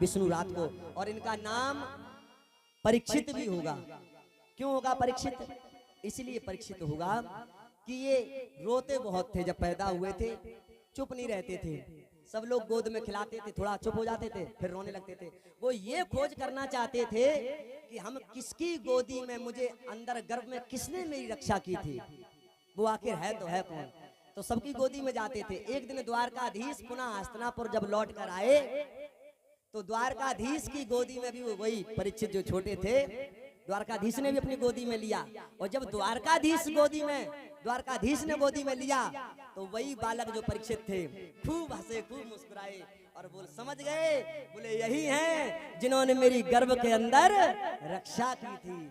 विष्णु रात को, और इनका नाम परीक्षित भी होगा। क्यों होगा परीक्षित? इसलिए परीक्षित होगा कि ये रोते बहुत थे, जब पैदा हुए थे चुप नहीं रहते थे, सब लोग गोद में खिलाते थे, थोड़ा चुप हो जाते थे, फिर रोने लगते थे। वो ये खोज करना चाहते थे कि हम किसकी गोदी में, मुझे अंदर गर्भ में किसने मेरी रक्षा की थी, वो आखिर है तो है कौन। तो सबकी गोदी में जाते थे। एक दिन द्वारकाधीश पुनः हस्तिनापुर जब लौट कर आए तो द्वारकाधीश की गोदी में भी वही परीक्षित जो छोटे थे, द्वारकाधीश ने भी अपनी गोदी में लिया। और जब द्वारकाधीश ने गोदी में लिया तो वही बालक जो परीक्षित थे खूब हंसे, खूब मुस्कुराए और समझ गए, बोले यही हैं जिन्होंने मेरी गर्भ के अंदर रक्षा की थी।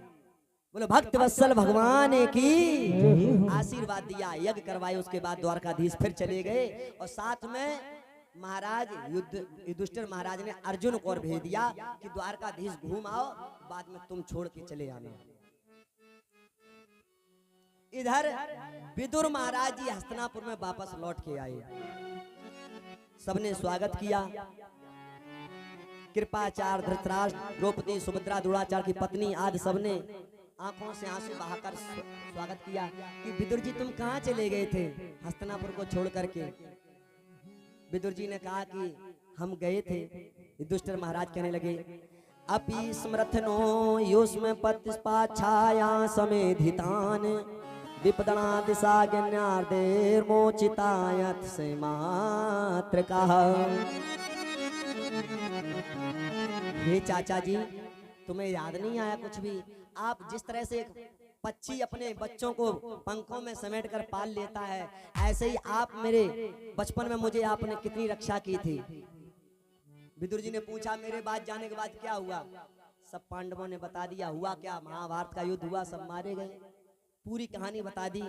बोले भक्त वत्सल भगवान की आशीर्वाद दिया, यज्ञ करवाए। उसके बाद द्वारकाधीश फिर चले गए और साथ में महाराज युधिष्ठिर महाराज ने अर्जुन को और भेज दिया कि द्वारकाधीश घूम आओ, बाद में तुम छोड़ के चले आना। इधर विदुर महाराज जी हस्तिनापुर में वापस लौट के आए, सबने स्वागत किया। कृपाचार्य, धृतराष्ट्र, द्रौपदी, सुभद्रा, द्रोणाचार्य की पत्नी आदि सबने आंखों से आंसू बहाकर स्वागत किया कि विदुर जी तुम कहाँ चले गए थे हस्तिनापुर को छोड़ करके। विदुर जी ने कहा कि हम गए थे। युधिष्ठिर महाराज कहने लगे, अपि स्मृतनो युष्म पतिस्पाच्छाया समेधितान विपदना दिशा ज्ञानार्देर्मोचितायत से मात्र कहा। हे चाचा जी, तुम्हें याद नहीं आया कुछ भी? आप जिस तरह से एक पक्षी अपने बच्चों को पंखों में समेट कर पाल लेता है, ऐसे ही आप मेरे बचपन में मुझे आपने कितनी रक्षा की थी। विदुर जी ने पूछा, मेरे बाद जाने के बाद क्या हुआ? सब पांडवों ने बता दिया। हुआ क्या? महाभारत का युद्ध हुआ, सब मारे गए, पूरी कहानी बता दी।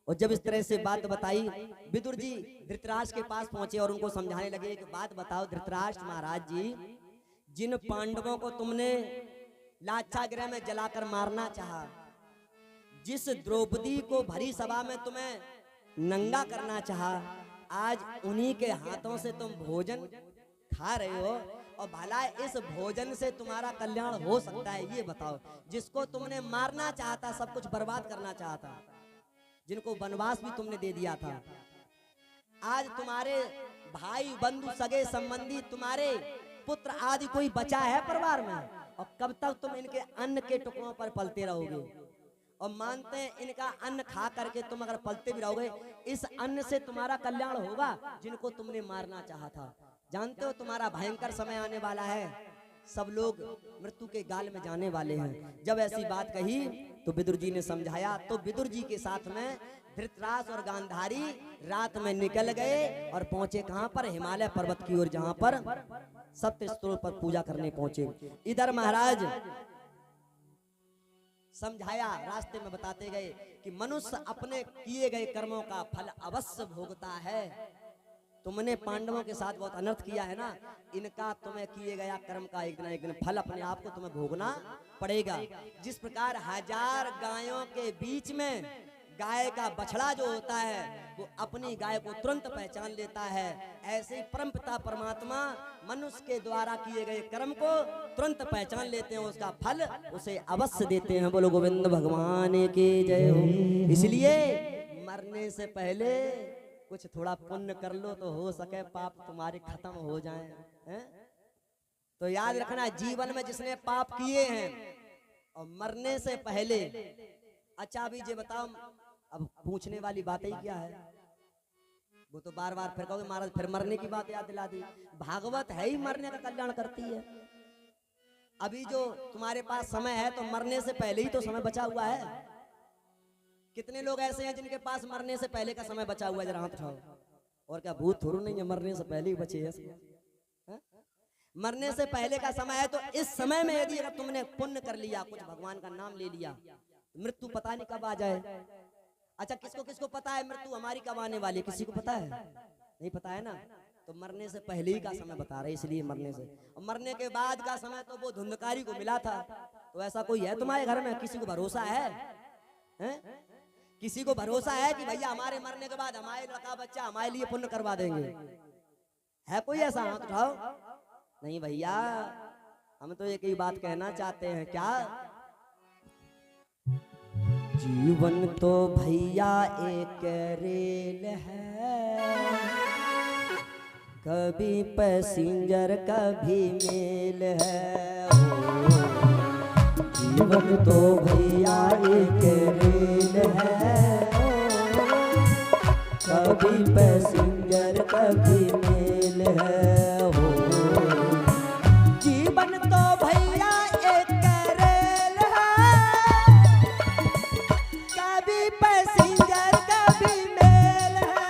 और जब इस तरह से बात बताई, विदुर जी धृतराष्ट्र के पास पहुंचे और उनको समझाने लगे कि बात बताओ धृतराष्ट्र महाराज जी, जिन पांडवों को तुमने लाक्षागृह में जलाकर मारना चाहा, जिस द्रौपदी को भरी सभा में तुम्हें नंगा करना चाहा, आज उन्हीं के हाथों से तुम भोजन खा रहे हो, और भला इस भोजन से तुम्हारा कल्याण हो सकता है ये बताओ। जिसको तुमने मारना चाहता, सब कुछ बर्बाद करना चाहता, जिनको वनवास भी तुमने दे दिया था, आज तुम्हारे भाई बंधु सगे संबंधी, तुम्हारे पुत्र आदि कोई बचा है परिवार में? और कब तक तुम इनके अन्न के टुकड़ों पर पलते रहोगे? और मानते हैं इनका अन्न खा करके तुम अगर पलते भी रहोगे, इस अन्न से तुम्हारा कल्याण होगा जिनको तुमने मारना चाहा था। जानते हो तुम्हारा भयंकर समय आने वाला है, सब लोग मृत्यु के गाल में जाने वाले हैं। जब ऐसी बात कही तो विदुर जी ने समझाया। तो विदुर जी के साथ में धृतराष्ट्र और गांधारी रात में निकल गए और पहुंचे कहां पर? हिमालय पर्वत की ओर, जहां पर सत्य स्त्रोत पर पूजा करने पहुंचे। इधर महाराज समझाया, रास्ते में बताते गए कि मनुष्य अपने किए गए कर्मों का फल अवश्य भोगता है। तुमने पांडवों के साथ बहुत अनर्थ किया है ना, इनका तुम्हें किए गया कर्म का एक ना एक दिन फल अपने आप को तुम्हें भोगना पड़ेगा। जिस प्रकार 1000 गायों के बीच में गाय का बछड़ा जो होता है वो अपनी गाय को तुरंत पहचान लेता है, ऐसे ही परमपिता परमात्मा मनुष्य के द्वारा किए गए कर्म को तुरंत पहचान लेते हैं, उसका फल उसे अवश्य देते हैं। बोलो गोविंद भगवान की जय हो। इसलिए मरने से पहले कुछ थोड़ा पुण्य कर लो तो हो सके पाप तुम्हारे खत्म हो जाएं, हैं? तो याद रखना, जीवन में जिसने पाप किए हैं और मरने से पहले, अच्छा अभी ये बताओ, अब पूछने वाली बात ही क्या है? वो तो बार बार फिर कहोगे महाराज फिर मरने की बात याद दिला दी। भागवत है ही मरने का कल्याण करती है। अभी जो तुम्हारे पास समय है तो मरने से पहले ही तो समय बचा हुआ है। कितने लोग ऐसे हैं जिनके पास मरने से पहले का समय बचा हुआ है? जरा हाथ उठाओ। और क्या भूत थोड़ू नहीं है मरने से पहले ही बचे है? मरने से पहले का समय है, तो इस समय में यदि अगर तुमने पुण्य कर लिया, कुछ भगवान का नाम ले लिया, मृत्यु पता नहीं कब आ जाए। अच्छा किसको किसको पता है मृत्यु हमारी कब आने वाली? किसी को पता है? नहीं पता है ना। तो मरने से पहले ही का समय बता रहे, इसलिए मरने से। और मरने के बाद का समय तो वो धुंधकारी को मिला था। तो ऐसा कोई है तुम्हारे घर में? किसी को भरोसा है? किसी को भरोसा है कि भैया हमारे मरने के बाद हमारे लड़का बच्चा हमारे लिए पुण्य करवा देंगे? है कोई ऐसा? हाथ उठाओ। नहीं भैया, हम तो एक ही बात कहना चाहते हैं। क्या? जीवन तो भैया एक रेल है, कभी पैसेंजर कभी मेल है। जीवन तो भैया एक रेल है, कभी पैसेंजर कभी मेल है। हो जीवन तो भैया एक रेल है, कभी पैसेंजर कभी मेल है।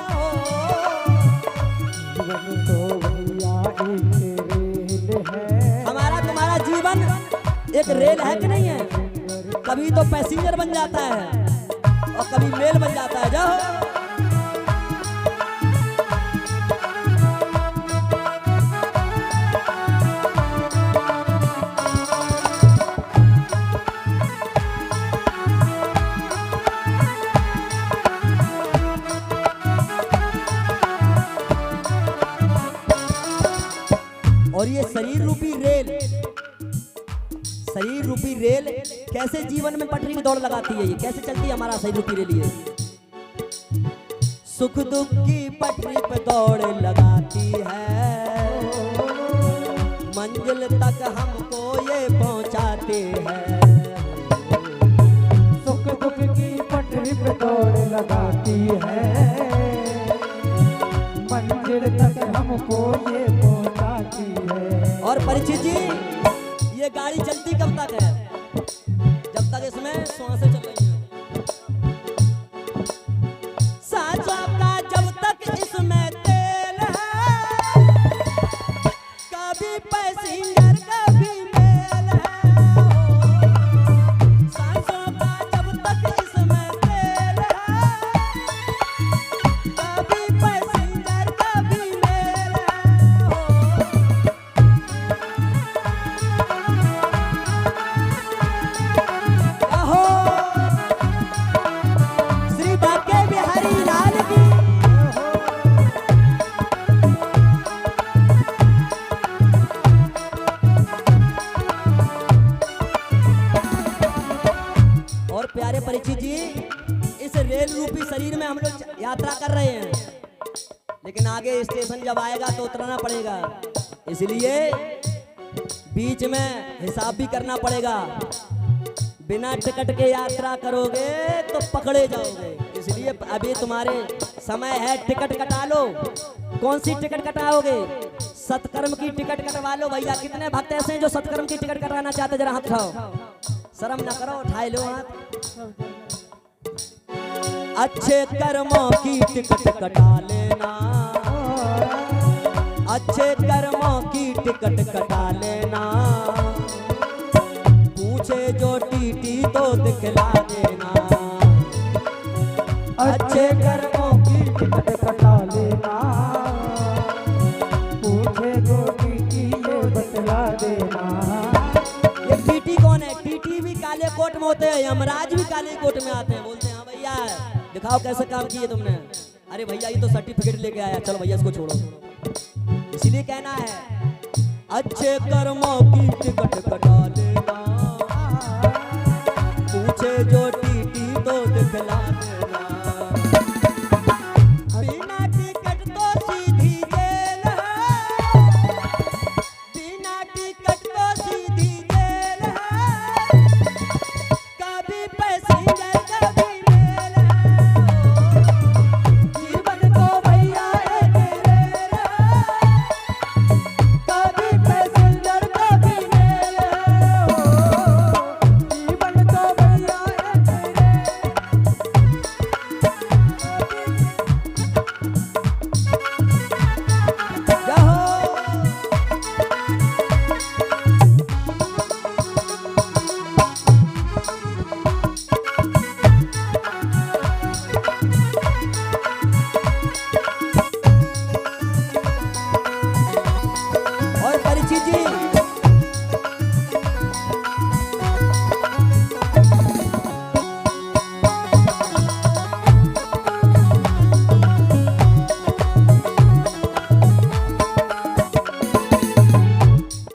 हो जीवन तो भैया एक रेल है। हमारा तुम्हारा जीवन एक रेल है कि नहीं है? कभी तो पैसेंजर बन जाता है और कभी मेल बन जाता है। जाओ और ये शरीर रूपी रेल कैसे जीवन में पटरी की दौड़ लगाती है? ये कैसे चलती है हमारा शरीर रूपी रेल? ये सुख दुख की पटरी पे दौड़ लगाती है, मंजिल तक हमको ये पहुंचाते हैं। सुख दुख की पटरी पे दौड़ लगाती है, मंजिल तक हमको ये पहुंचाती है। और परीक्षित जी, ये गाड़ी चलती कब तक है? जब तक इसमें श्वासें चल रही हैं। सांसों का जब तक इसमें तेल है, कभी पैसेंजर कभी मेल है। सांसों का जब तक इसमें तेल है, कभी पैसेंजर कभी मेल है। श्री बाके बिहारी लाल की। और प्यारे परीक्षित जी, इस रेल रूपी शरीर में हम लोग यात्रा कर रहे हैं, लेकिन आगे स्टेशन जब आएगा तो उतरना पड़ेगा, इसलिए बीच में हिसाब भी करना पड़ेगा। बिना टिकट के यात्रा करोगे तो पकड़े जाओगे, इसलिए अभी तुम्हारे समय है, टिकट कटा लो। कौन सी टिकट कटाओगे? सत्कर्म की टिकट कटवा लो भैया। कितने भक्त ऐसे हैं जो सत्कर्म की टिकट कटाना चाहते? जरा हाथ उठाओ, शर्म ना करो, उठाए लो हाथ। अच्छे कर्मों की टिकट कटा लेना, अच्छे कर्मों की टिकट कटा लेना, पूछे जो टीटी तो दिखला देना। अच्छे कर्मों की टिकट कटा लेना, पूछे जो टीटी ये बतला देना। ये टीटी कौन है? टीटी भी काले कोट में होते हैं, यमराज भी काले कोट में आते हैं। बोलते हैं हाँ भैया दिखाओ कैसे काम किए तुमने। अरे भैया ये तो सर्टिफिकेट लेके आया, चलो भैया इसको छोड़ो। इसीलिए कहना है अच्छे कर्मों की टिकट कटा